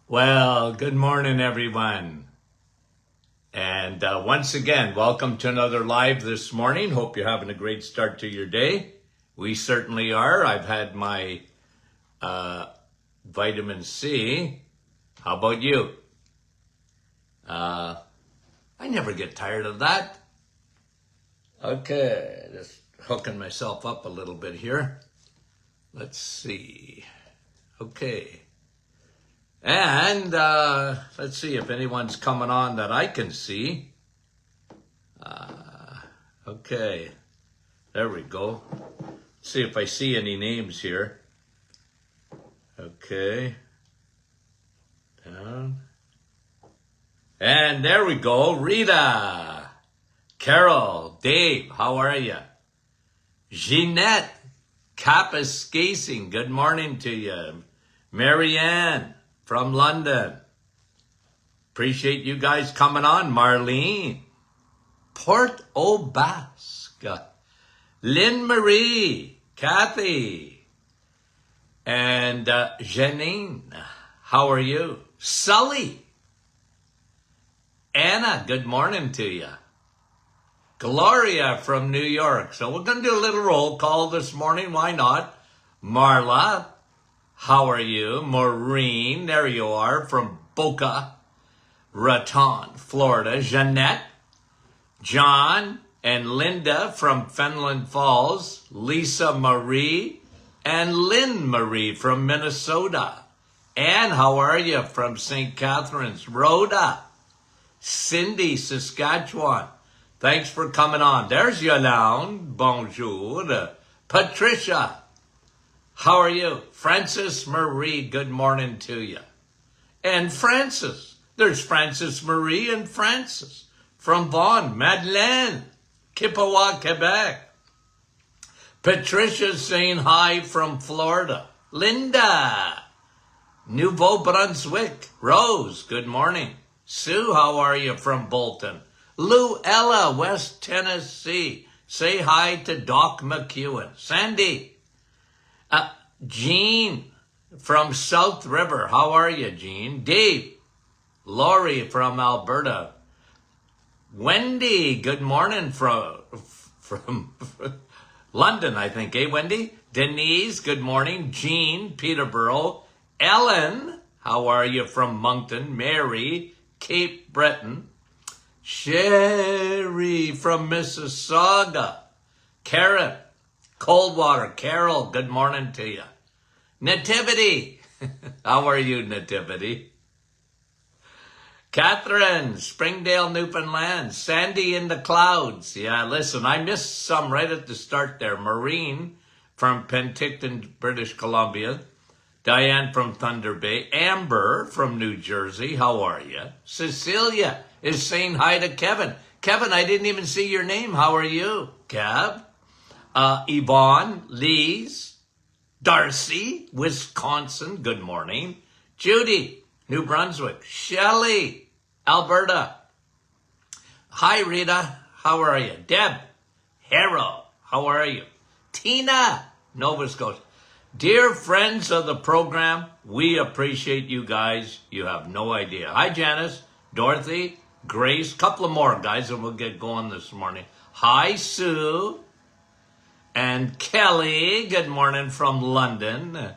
Well, good morning, everyone. And once again, welcome to another live this morning. Hope you're having a great start to your day. We certainly are. I've had my vitamin C. How about you? I never get tired of that. Okay, just hooking myself up a little bit here. Let's see. Okay. And let's see if anyone's coming on that I can see. Okay, there we go. See if I see any names here. Okay. Down. And there we go. Rita, Carol, Dave, how are you? Jeanette, Kapuskasing, good morning to you. Marianne from London. Appreciate you guys coming on. Marlene, Port au Basque, Lynn Marie, Kathy, and Janine. How are you? Sully, Anna, good morning to you. Gloria from New York. So we're going to do a little roll call this morning. Why not? Marla, how are you? Maureen, there you are, from Boca Raton, Florida. Jeanette, John, and Linda from Fenland Falls. Lisa Marie, and Lynn Marie from Minnesota. Anne, how are you? From St. Catharines. Rhoda, Cindy, Saskatchewan. Thanks for coming on. There's Yolande. Bonjour. Patricia, how are you? Frances Marie, good morning to you. And Francis, there's Frances Marie and Francis from Vaughan. Madeleine, Kippawa, Quebec. Patricia saying hi from Florida. Linda, Nouveau Brunswick. Rose, good morning. Sue, how are you? From Bolton. Luella, West Tennessee. Say hi to Doc McEwen. Sandy, Jean from South River. How are you, Jean? Dave, Lori from Alberta. Wendy, good morning from London, I think. Eh, Wendy? Denise, good morning. Jean, Peterborough. Ellen, how are you? From Moncton. Mary, Cape Breton. Sherry from Mississauga. Karen, Coldwater. Carol, good morning to you. Nativity, how are you, Nativity? Catherine, Springdale, Newfoundland. Sandy in the clouds. Yeah, listen, I missed some right at the start there. Maureen from Penticton, British Columbia. Diane from Thunder Bay. Amber from New Jersey. How are you? Cecilia is saying hi to Kevin. Kevin, I didn't even see your name. How are you, Kev? Yvonne, Lise, Darcy, Wisconsin. Good morning. Judy, New Brunswick. Shelley, Alberta. Hi, Rita. How are you? Deb, Harrow. How are you? Tina, Nova Scotia. Dear friends of the program, we appreciate you guys. You have no idea. Hi, Janice, Dorothy, Grace. Couple of more, guys, and we'll get going this morning. Hi, Sue and Kelly. Good morning from London.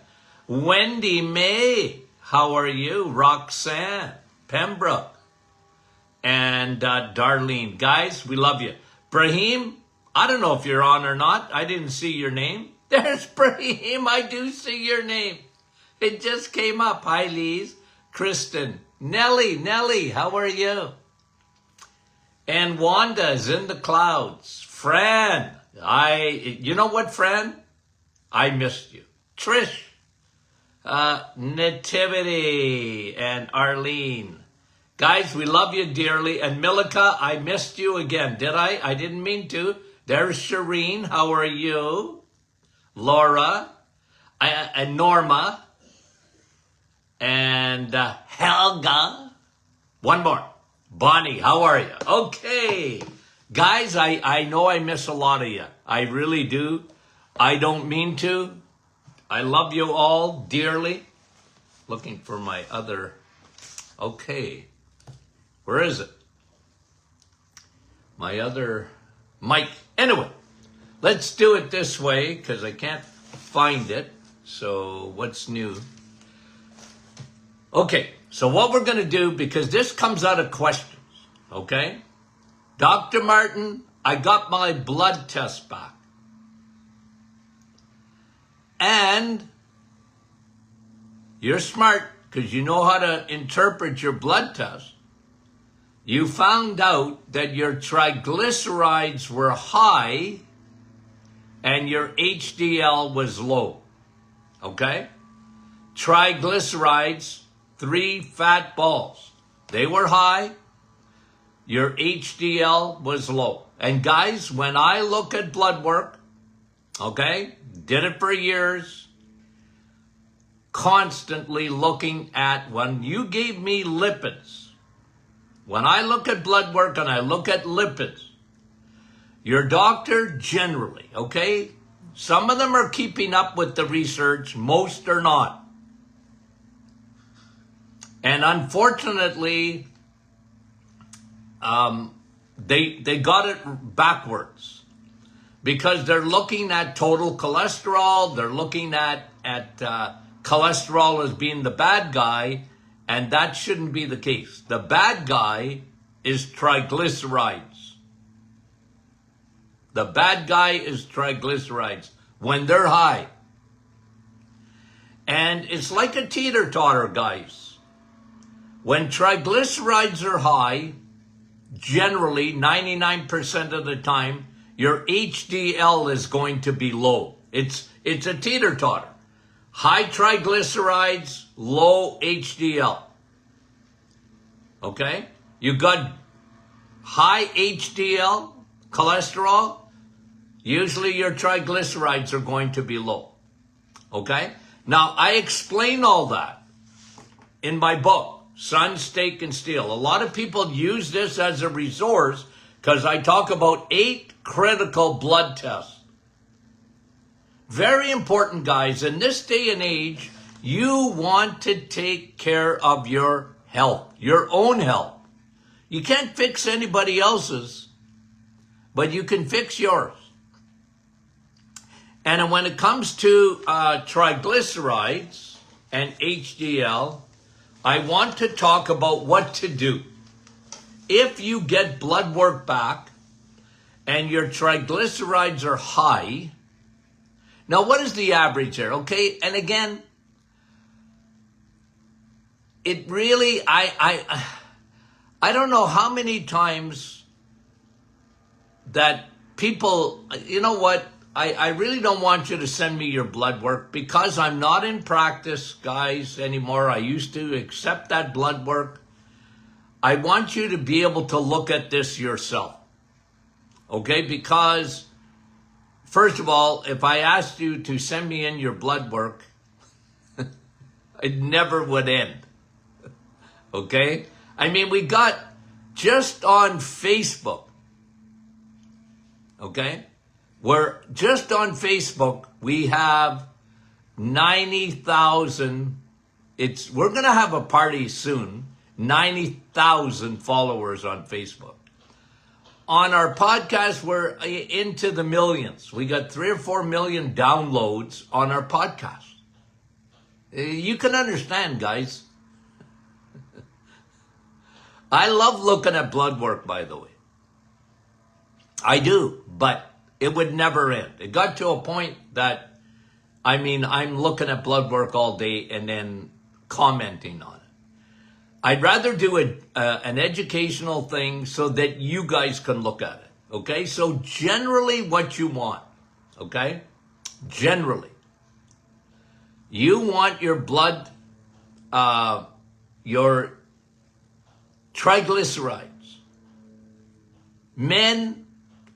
Wendy May, how are you? Roxanne, Pembroke, and Darlene. Guys, we love you. Brahim, I don't know if you're on or not. I didn't see your name. There's Brahim. I do see your name. It just came up. Hi, Lise. Kristen. Nellie, how are you? And Wanda's in the clouds. Fran, you know what, Fran? I missed you. Trish, Nativity, and Arlene. Guys, we love you dearly. And Milika, I missed you again. Did I? I didn't mean to. There's Shireen. How are you? Laura, and Norma, and Helga. One more. Bonnie, how are you? Okay. Guys, I know I miss a lot of you. I really do. I don't mean to. I love you all dearly. Looking for my other Okay. Where is it? My other mic. Anyway, let's do it this way because I can't find it. So what's new? Okay, so what we're going to do, because this comes out of questions, okay? Dr. Martin, I got my blood test back. And you're smart because you know how to interpret your blood test. You found out that your triglycerides were high and your HDL was low. Okay? Triglycerides, 3 fat balls. They were high. Your HDL was low. And guys, when I look at blood work, okay, did it for years, constantly looking at, when you gave me lipids, when I look at blood work and I look at lipids, your doctor generally, okay, some of them are keeping up with the research, most are not. And unfortunately, they got it backwards because they're looking at total cholesterol. They're looking at cholesterol as being the bad guy, and that shouldn't be the case. The bad guy is triglycerides. The bad guy is triglycerides when they're high. And it's like a teeter-totter, guys. When triglycerides are high, generally 99% of the time, your HDL is going to be low. It's a teeter-totter. High triglycerides, low HDL. Okay? You got high HDL, cholesterol, usually your triglycerides are going to be low. Okay? Now, I explain all that in my book, Sun, Steak, and Steel. A lot of people use this as a resource because I talk about 8 critical blood tests. Very important, guys. In this day and age, you want to take care of your health, your own health. You can't fix anybody else's, but you can fix yours. And when it comes to triglycerides and HDL, I want to talk about what to do. If you get blood work back and your triglycerides are high, now what is the average there, okay? And again, it really, I don't know how many times that people, you know what? I really don't want you to send me your blood work because I'm not in practice, guys, anymore. I used to accept that blood work. I want you to be able to look at this yourself, okay? Because, first of all, if I asked you to send me in your blood work, it never would end, okay? I mean, we got just on Facebook, okay? We're just on Facebook, we have 90,000. We're going to have a party soon. 90,000 followers on Facebook. On our podcast, we're into the millions. We got 3 or 4 million downloads on our podcast. You can understand, guys. I love looking at blood work, by the way. I do, but it would never end. It got to a point that, I mean, I'm looking at blood work all day and then commenting on it. I'd rather do an educational thing so that you guys can look at it, okay? So generally what you want, okay? Generally, you want your blood, your triglycerides. Men,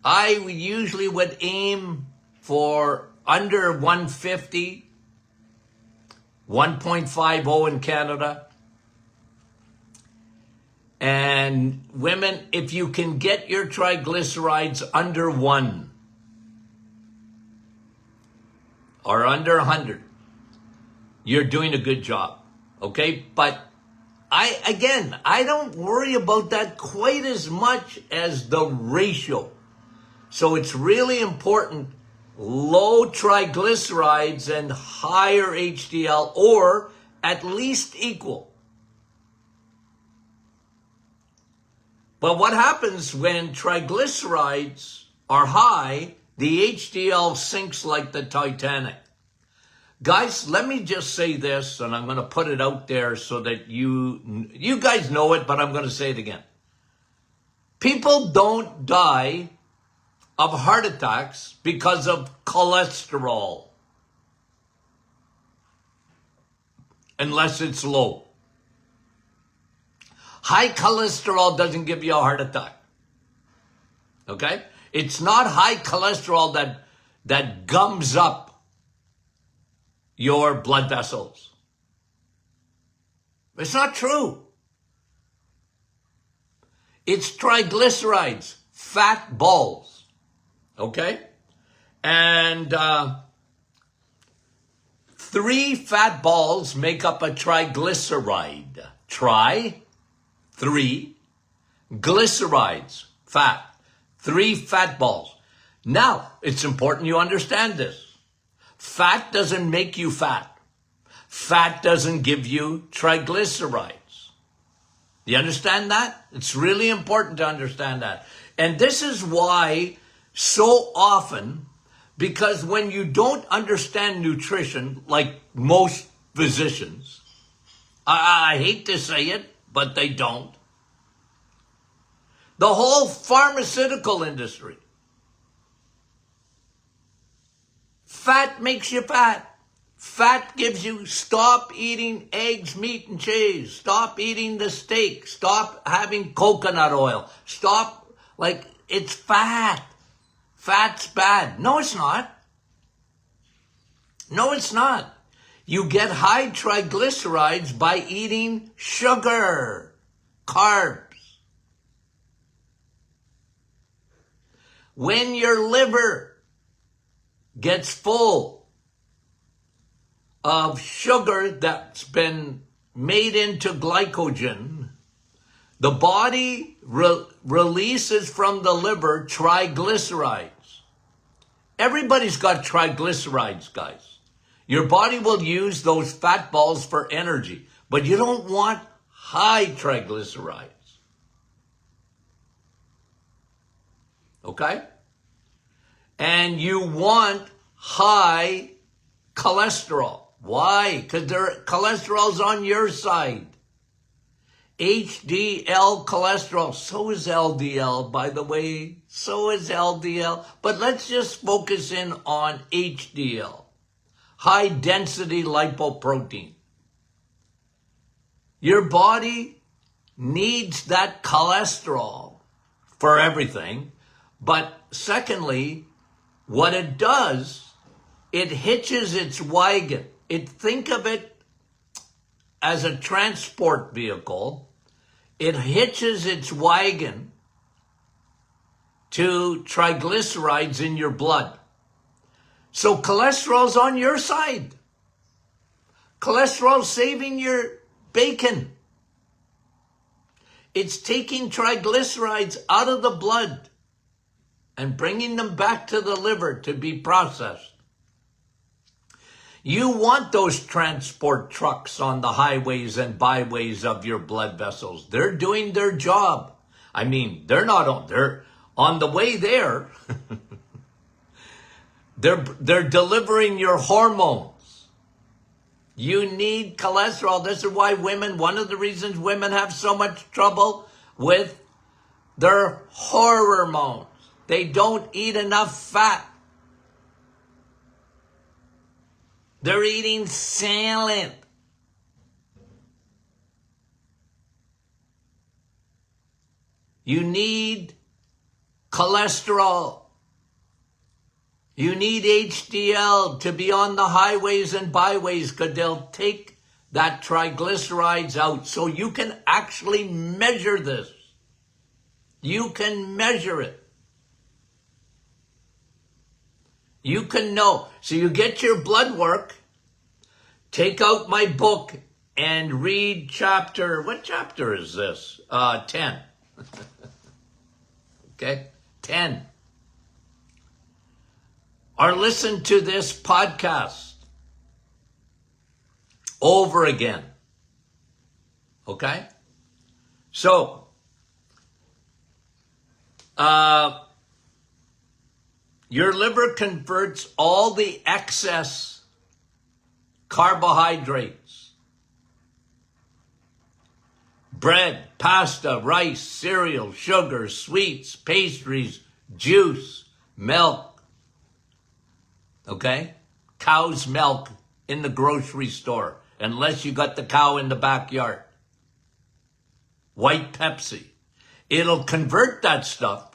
I usually would aim for under 150, 1.50 in Canada. And women, if you can get your triglycerides under 1 or under 100, you're doing a good job, okay? But I don't worry about that quite as much as the ratio. So it's really important, low triglycerides and higher HDL, or at least equal. But what happens when triglycerides are high, the HDL sinks like the Titanic. Guys, let me just say this, and I'm going to put it out there so that you guys know it, but I'm going to say it again. People don't die of heart attacks because of cholesterol, unless it's low. High cholesterol doesn't give you a heart attack. Okay? It's not high cholesterol that gums up your blood vessels. It's not true. It's triglycerides, fat balls. Okay? And 3 fat balls make up a triglyceride. 3 glycerides, fat. 3 fat balls. Now, it's important you understand this. Fat doesn't make you fat. Fat doesn't give you triglycerides. Do you understand that? It's really important to understand that. And this is why so often, because when you don't understand nutrition, like most physicians, I hate to say it, but they don't. The whole pharmaceutical industry. Fat makes you fat. Fat gives you, stop eating eggs, meat, and cheese. Stop eating the steak. Stop having coconut oil. Stop, it's fat. Fat's bad. No, it's not. No, it's not. You get high triglycerides by eating sugar, carbs. When your liver gets full of sugar that's been made into glycogen, the body releases from the liver triglycerides. Everybody's got triglycerides, guys. Your body will use those fat balls for energy, but you don't want high triglycerides. Okay? And you want high cholesterol. Why? Because cholesterol's on your side. HDL cholesterol. So is LDL, by the way. So is LDL. But let's just focus in on HDL. High density lipoprotein. Your body needs that cholesterol for everything. But secondly, what it does, it hitches its wagon. Think of it as a transport vehicle. It hitches its wagon to triglycerides in your blood. So cholesterol's on your side. Cholesterol's saving your bacon. It's taking triglycerides out of the blood and bringing them back to the liver to be processed. You want those transport trucks on the highways and byways of your blood vessels. They're doing their job. I mean, they're on the way there. They're delivering your hormones. You need cholesterol. This is why one of the reasons women have so much trouble with their hormones. They don't eat enough fat. They're eating salad. You need cholesterol. You need HDL to be on the highways and byways because they'll take that triglycerides out. So you can actually measure this. You can measure it. You can know. So you get your blood work, take out my book, and read what chapter is this? 10. Okay, 10. Or listen to this podcast over again. Okay? So, your liver converts all the excess carbohydrates. Bread, pasta, rice, cereal, sugar, sweets, pastries, juice, milk. Okay? Cow's milk in the grocery store, unless you got the cow in the backyard. White Pepsi. It'll convert that stuff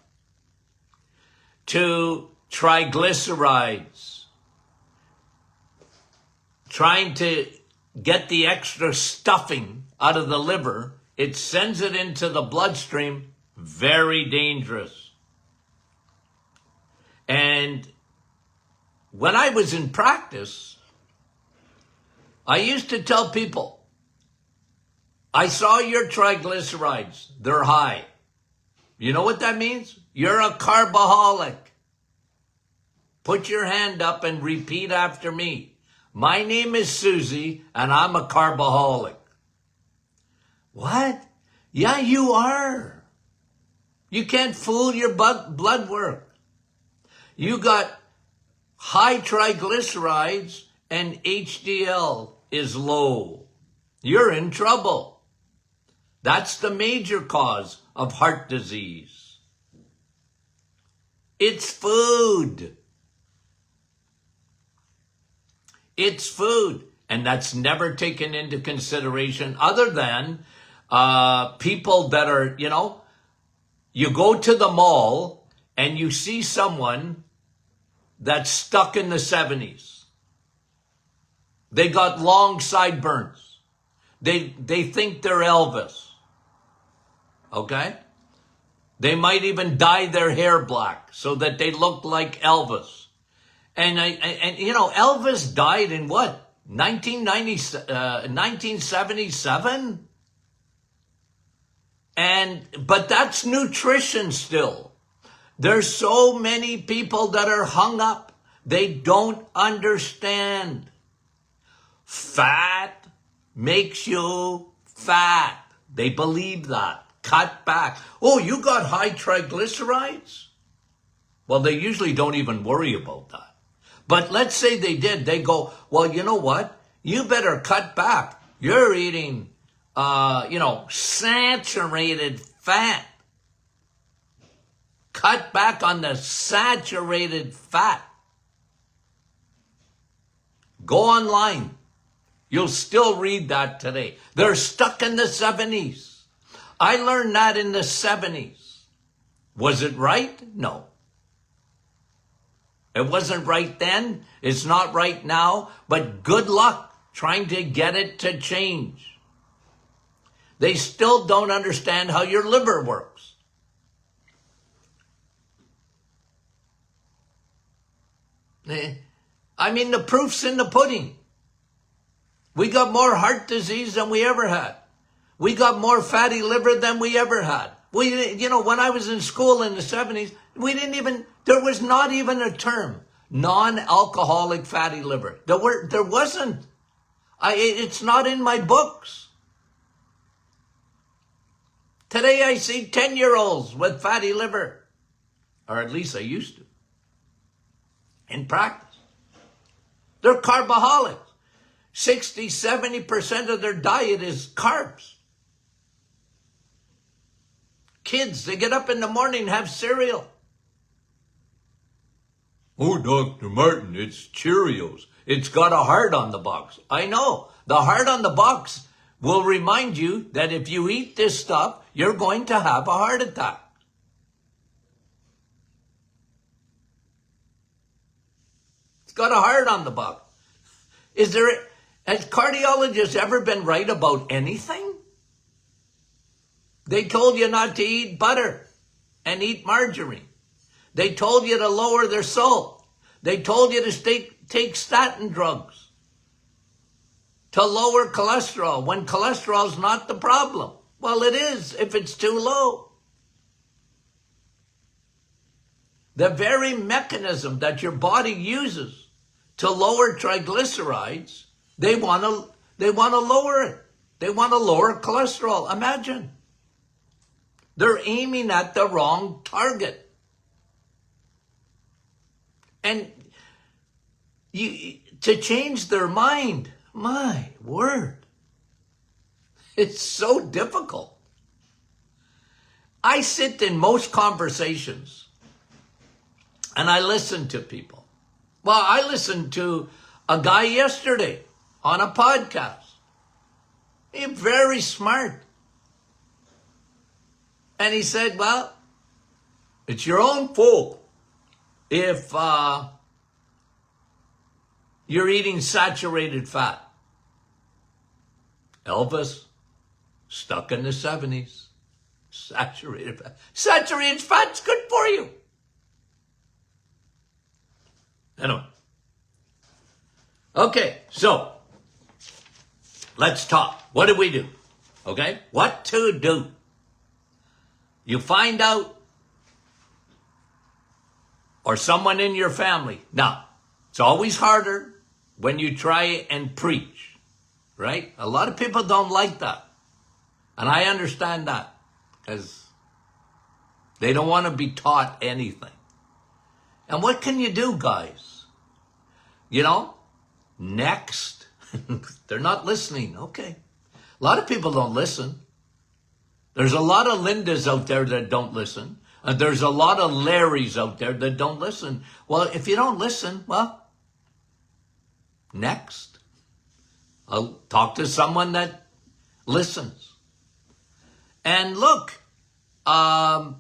to triglycerides, trying to get the extra stuffing out of the liver. It sends it into the bloodstream. Very dangerous. And when I was in practice, I used to tell people, I saw your triglycerides. They're high. You know what that means? You're a carboholic. Put your hand up and repeat after me. My name is Susie, and I'm a carboholic. What? Yeah, you are. You can't fool your blood work. You got high triglycerides and HDL is low. You're in trouble. That's the major cause of heart disease. It's food. It's food. And that's never taken into consideration other than people that are, you go to the mall and you see someone that's stuck in the 70s. They got long sideburns. They think they're Elvis. Okay? They might even dye their hair black so that they look like Elvis. And Elvis died in what? 1977? But that's nutrition still. There's so many people that are hung up. They don't understand. Fat makes you fat. They believe that. Cut back. Oh, you got high triglycerides? Well, they usually don't even worry about that. But let's say they did. They go, well, you know what? You better cut back. You're eating, saturated fat. Cut back on the saturated fat. Go online. You'll still read that today. They're stuck in the 70s. I learned that in the 70s. Was it right? No. It wasn't right then. It's not right now. But good luck trying to get it to change. They still don't understand how your liver works. I mean, the proof's in the pudding. We got more heart disease than we ever had. We got more fatty liver than we ever had. When I was in school in the 70s, there was not even a term, non-alcoholic fatty liver. There wasn't. It's not in my books. Today I see 10-year-olds with fatty liver. Or at least I used to. In practice. They're carboholics. 60-70% of their diet is carbs. Kids, they get up in the morning and have cereal. Oh, Dr. Martin, it's Cheerios. It's got a heart on the box. I know. The heart on the box will remind you that if you eat this stuff, you're going to have a heart attack. It's got a heart on the box. Has cardiologists ever been right about anything? They told you not to eat butter and eat margarine. They told you to lower their salt. They told you to take statin drugs to lower cholesterol when cholesterol is not the problem. Well, it is if it's too low. The very mechanism that your body uses to lower triglycerides, they want to lower it. They want to lower cholesterol. Imagine. They're aiming at the wrong target. And to change their mind, my word, it's so difficult. I sit in most conversations and I listen to people. Well, I listened to a guy yesterday on a podcast. He's very smart. And he said, well, it's your own fault if you're eating saturated fat. Elvis, stuck in the 70s. Saturated fat. Saturated fat's good for you. Anyway. Okay, so let's talk. What do we do? Okay? What to do? You find out, or someone in your family. Now, it's always harder when you try and preach, right? A lot of people don't like that. And I understand that because they don't want to be taught anything. And what can you do, guys? You know, next. They're not listening. Okay. A lot of people don't listen. There's a lot of Lindas out there that don't listen. And there's a lot of Larrys out there that don't listen. Well, if you don't listen, well, next. I'll talk to someone that listens. And look, I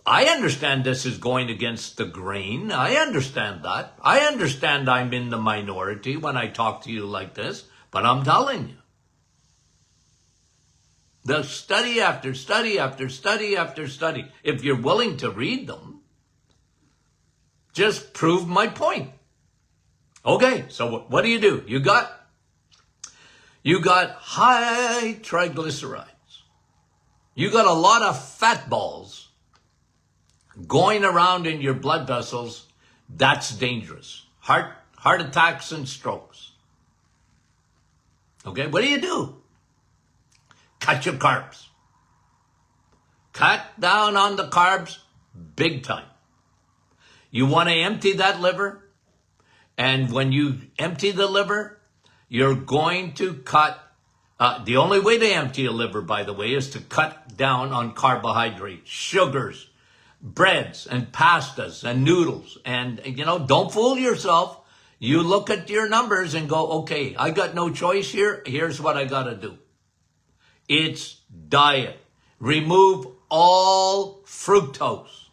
understand this is going against the grain. I understand that. I understand I'm in the minority when I talk to you like this. But I'm telling you, the study after study after study after study, if you're willing to read them, just prove my point. Okay, so what do? You got high triglycerides. You got a lot of fat balls going around in your blood vessels. That's dangerous. Heart attacks and strokes. Okay, what do? Cut your carbs. Cut down on the carbs big time. You want to empty that liver, and when you empty the liver, you're going to cut. The only way to empty a liver, by the way, is to cut down on carbohydrates, sugars, breads, and pastas, and noodles. And, don't fool yourself. You look at your numbers and go, okay, I got no choice here. Here's what I got to do. It's diet. Remove all fructose.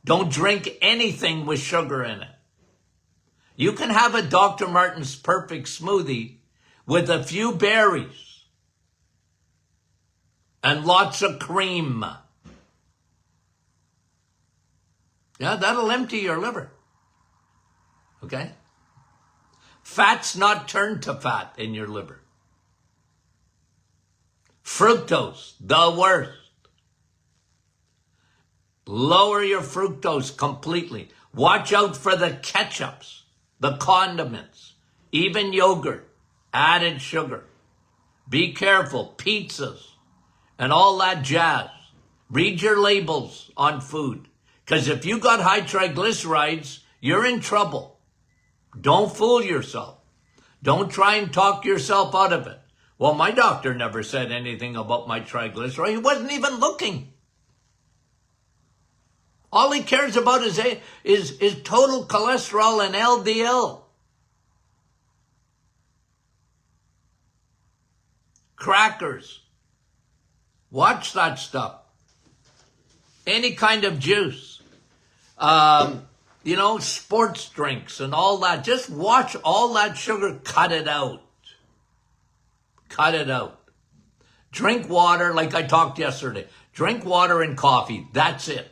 Don't drink anything with sugar in it. You can have a Dr. Martin's Perfect Smoothie with a few berries and lots of cream. Yeah, that'll empty your liver. Okay? Fat's not turned to fat in your liver. Fructose, the worst. Lower your fructose completely. Watch out for the ketchups, the condiments, even yogurt, added sugar. Be careful, pizzas, and all that jazz. Read your labels on food. Because if you got high triglycerides, you're in trouble. Don't fool yourself. Don't try and talk yourself out of it. Well, my doctor never said anything about my triglyceride. He wasn't even looking. All he cares about is total cholesterol and LDL. Crackers. Watch that stuff. Any kind of juice. Sports drinks and all that. Just watch all that sugar. Cut it out. Cut it out. Drink water like I talked yesterday. Drink water and coffee. That's it.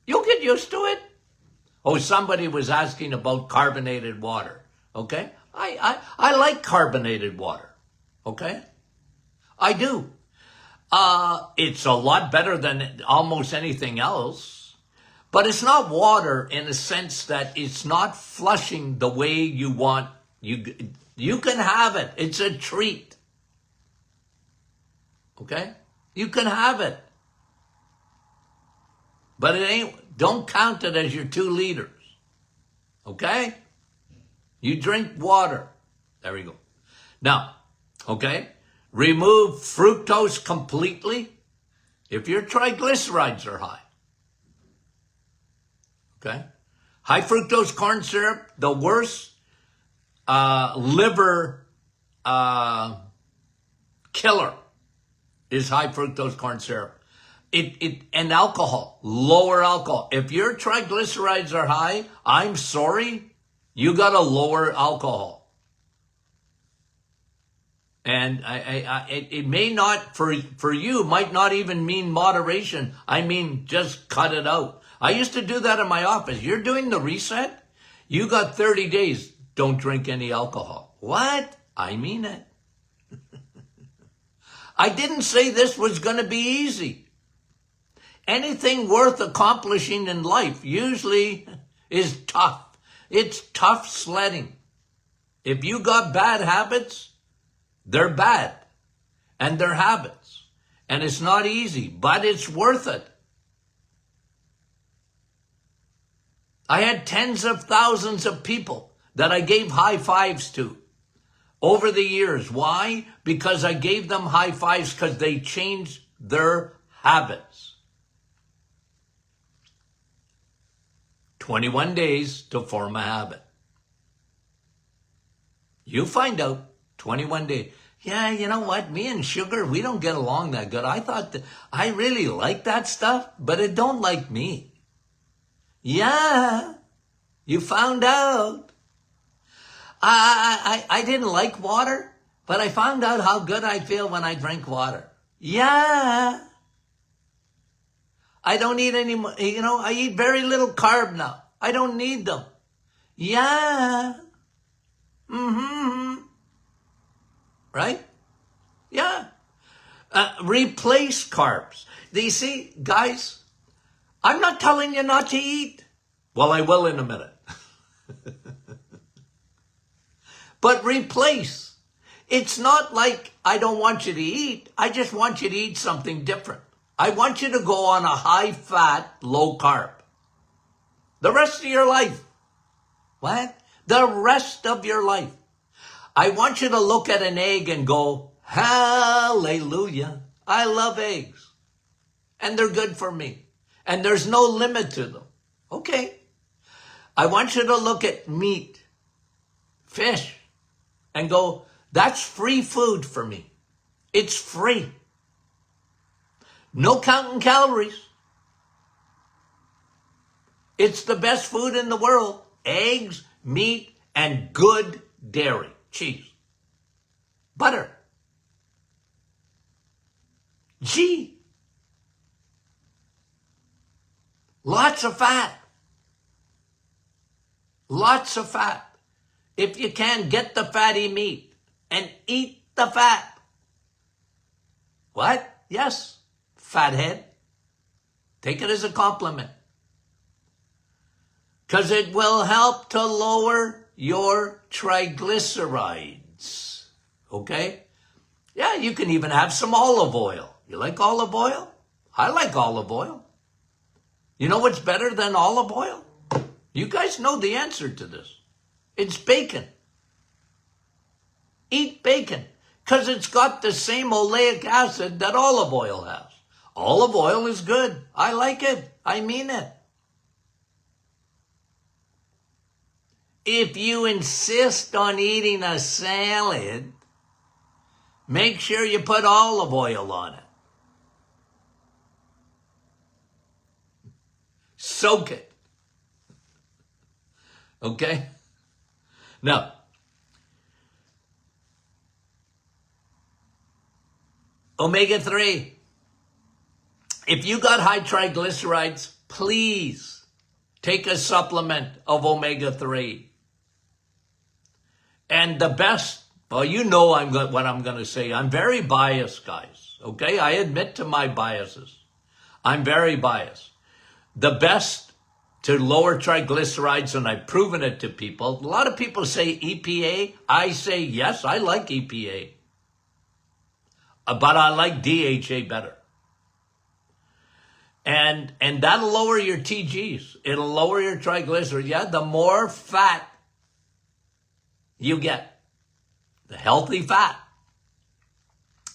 You'll get used to it. Oh, somebody was asking about carbonated water. Okay? I like carbonated water. Okay? I do. It's a lot better than almost anything else. But it's not water in a sense that it's not flushing the way you want. You can have it. It's a treat. Okay? You can have it. But don't count it as your 2 liters. Okay? You drink water. There we go. Now, okay? Remove fructose completely if your triglycerides are high. Okay? High fructose corn syrup, the worst liver killer is high fructose corn syrup. And alcohol, lower alcohol. If your triglycerides are high, I'm sorry, you got to lower alcohol. And it may not, for you, might not even mean moderation. I mean, just cut it out. I used to do that in my office. You're doing the reset? You got 30 days. Don't drink any alcohol. What? I mean it. I didn't say this was going to be easy. Anything worth accomplishing in life usually is tough. It's tough sledding. If you got bad habits, they're bad. And they're habits. And it's not easy, but it's worth it. I had tens of thousands of people that I gave high fives to over the years. Why? Because I gave them high fives because they changed their habits. 21 days to form a habit. You find out 21 days. Yeah, you know what? Me and sugar, we don't get along that good. I thought that I really like that stuff, but it don't like me. Yeah, you found out. I didn't like water, but I found out how good I feel when I drink water. Yeah. I don't eat any more, I eat very little carb now. I don't need them. Yeah. Mm-hmm. Right? Yeah. Replace carbs. Do you see, guys, I'm not telling you not to eat. Well, I will in a minute. But replace. It's not like I don't want you to eat. I just want you to eat something different. I want you to go on a high-fat, low-carb. The rest of your life. What? The rest of your life. I want you to look at an egg and go, hallelujah. I love eggs. And they're good for me. And there's no limit to them. Okay. I want you to look at meat, fish, and go, that's free food for me. It's free. No counting calories. It's the best food in the world. Eggs, meat, and good dairy. Cheese. Butter. Gee. Lots of fat. Lots of fat. If you can, get the fatty meat and eat the fat. What? Yes. Fathead. Take it as a compliment. Because it will help to lower your triglycerides. Okay? Yeah, you can even have some olive oil. You like olive oil? I like olive oil. You know what's better than olive oil? You guys know the answer to this. It's bacon. Eat bacon. Because it's got the same oleic acid that olive oil has. Olive oil is good. I like it. I mean it. If you insist on eating a salad, make sure you put olive oil on it. Soak it. Okay? Now, omega-3. If you got high triglycerides, please take a supplement of omega-3. And the best, well, what I'm going to say. I'm very biased, guys. Okay, I admit to my biases. I'm very biased. The best to lower triglycerides, and I've proven it to people. A lot of people say EPA. I say yes, I like EPA. But I like DHA better. And that'll lower your TGs. It'll lower your triglycerides. Yeah, the more fat you get, the healthy fat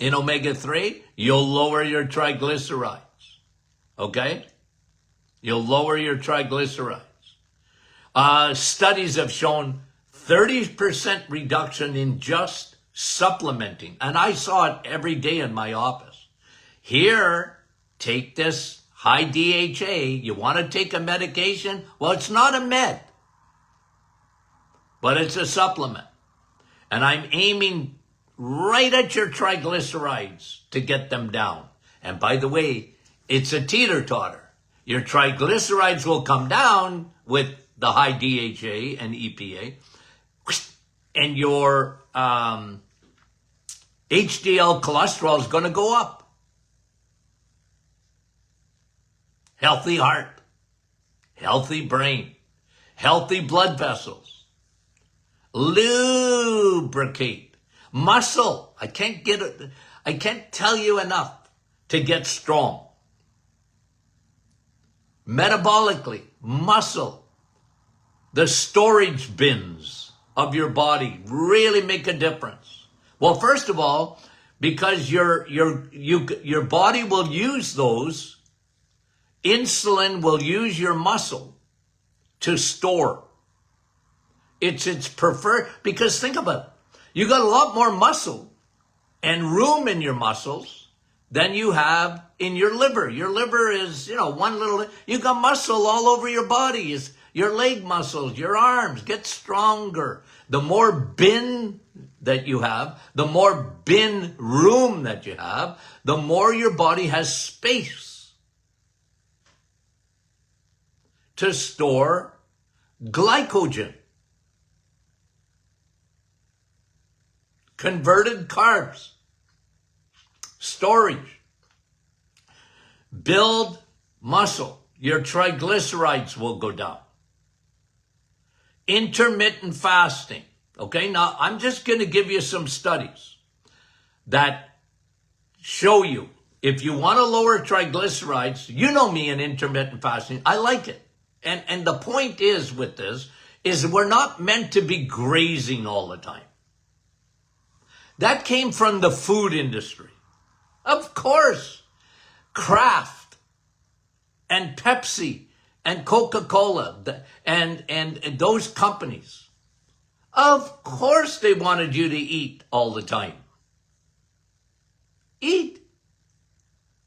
in omega-3, you'll lower your triglycerides. Okay? You'll lower your triglycerides. Studies have shown 30% reduction in just supplementing. And I saw it every day in my office. Here, take this high DHA. You want to take a medication? Well, it's not a med, but it's a supplement. And I'm aiming right at your triglycerides to get them down. And by the way, it's a teeter-totter. Your triglycerides will come down with the high DHA and EPA, and your HDL cholesterol is going to go up. Healthy heart, healthy brain, healthy blood vessels, lubricate, muscle. I can't tell you enough to get strong. Metabolically, muscle, the storage bins of your body really make a difference. Well, first of all, because your body will use those. Insulin will use your muscle to store. It's preferred, because think about it. You got a lot more muscle and room in your muscles than you have in your liver. Your liver is, you got muscle all over your body. Your leg muscles, your arms get stronger. The more bin that you have, the more bin room that you have, the more your body has space to store glycogen, converted carbs, storage, build muscle. Your triglycerides will go down. Intermittent fasting. Okay, now I'm just going to give you some studies that show you if you want to lower triglycerides. You know me in intermittent fasting. I like it. And the point is with this is we're not meant to be grazing all the time. That came from the food industry. Of course, Kraft and Pepsi and Coca-Cola and those companies, of course they wanted you to eat all the time. Eat.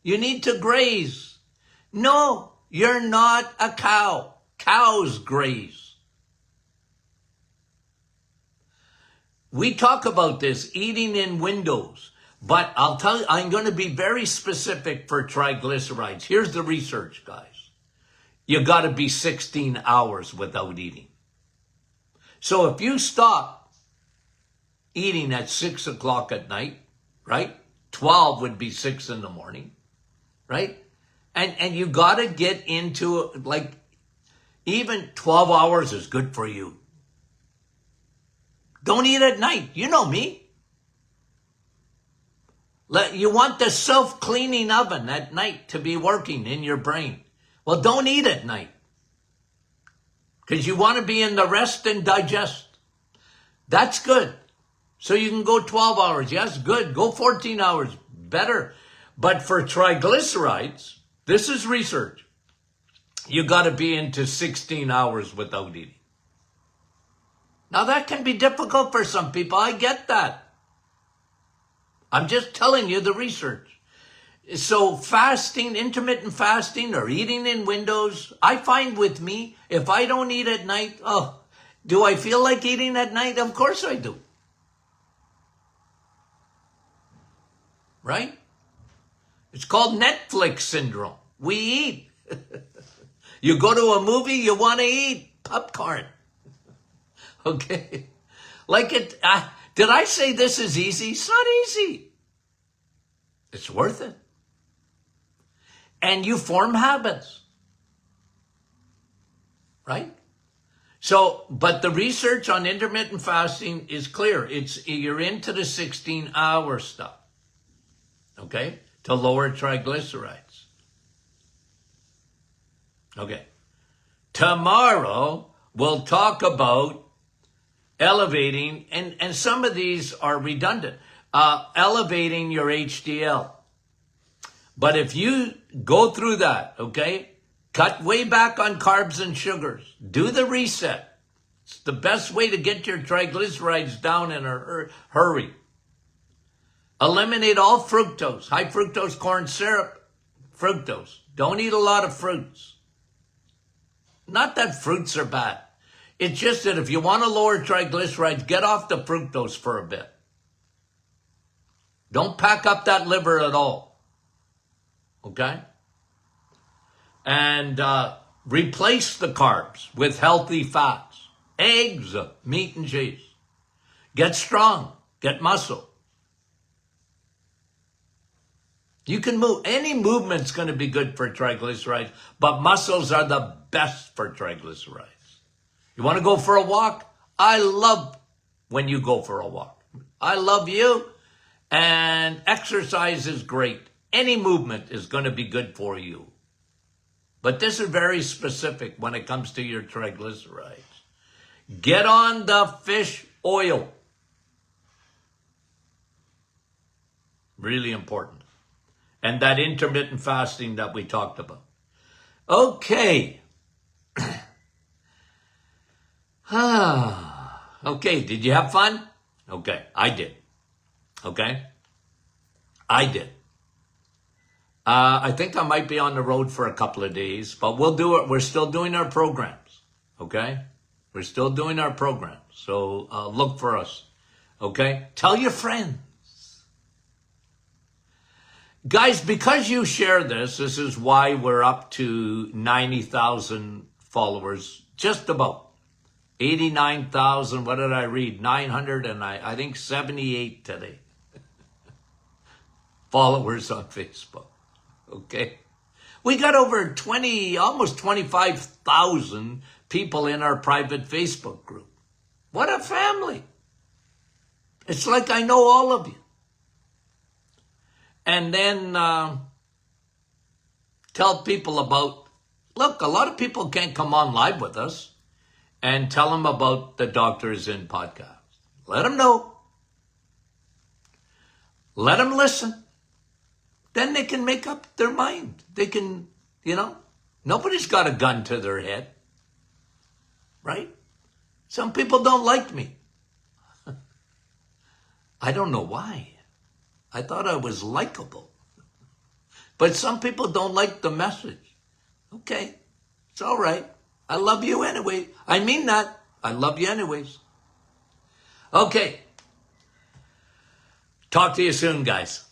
You need to graze. No. You're not a cow. Cows graze. We talk about this, eating in windows. But I'll tell you, I'm going to be very specific for triglycerides. Here's the research, guys. You got to be 16 hours without eating. So if you stop eating at 6 o'clock at night, right? 12 would be 6 in the morning, right? And you got to get into, even 12 hours is good for you. Don't eat at night. You know me. You want the self-cleaning oven at night to be working in your brain. Well, don't eat at night. Because you want to be in the rest and digest. That's good. So you can go 12 hours. Yes, good. Go 14 hours. Better. But for triglycerides, this is research. You got to be into 16 hours without eating. Now that can be difficult for some people. I get that. I'm just telling you the research. So fasting, intermittent fasting, or eating in windows, I find with me, if I don't eat at night, do I feel like eating at night? Of course I do. Right? It's called Netflix syndrome. We eat. You go to a movie, you want to eat popcorn. Okay? Like it, did I say this is easy? It's not easy. It's worth it. And you form habits. Right? So, but the research on intermittent fasting is clear. You're into the 16-hour stuff. Okay? To lower triglycerides. Okay. Tomorrow, we'll talk about elevating, and some of these are redundant, elevating your HDL. But if you go through that, okay, cut way back on carbs and sugars, do the reset. It's the best way to get your triglycerides down in a hurry. Eliminate all fructose, high fructose corn syrup, fructose. Don't eat a lot of fruits. Not that fruits are bad. It's just that if you want to lower triglycerides, get off the fructose for a bit. Don't pack up that liver at all. Okay? And replace the carbs with healthy fats. Eggs, meat and cheese. Get strong. Get muscle. You can move. Any movement's going to be good for triglycerides, but muscles are the best for triglycerides. You want to go for a walk? I love when you go for a walk. I love you, and exercise is great. Any movement is going to be good for you. But this is very specific when it comes to your triglycerides. Get on the fish oil. Really important. And that intermittent fasting that we talked about. Okay. Okay, did you have fun? Okay, I did. Okay? I did. I think I might be on the road for a couple of days, but we'll do it. We're still doing our programs. Okay? We're still doing our programs. So look for us. Okay? Tell your friends. Guys, because you share this is why we're up to 90,000 followers, just about. 89,000, what did I read? 900 and I think 78 today. Followers on Facebook. Okay. We got over 20, almost 25,000 people in our private Facebook group. What a family. It's like I know all of you. And then tell people about, look, a lot of people can't come on live with us, and tell them about the Doctors In podcast. Let them know. Let them listen. Then they can make up their mind. They can, nobody's got a gun to their head. Right? Some people don't like me. I don't know why. I thought I was likable. But some people don't like the message. Okay, it's all right. I love you anyway. I mean that. I love you anyways. Okay. Talk to you soon, guys.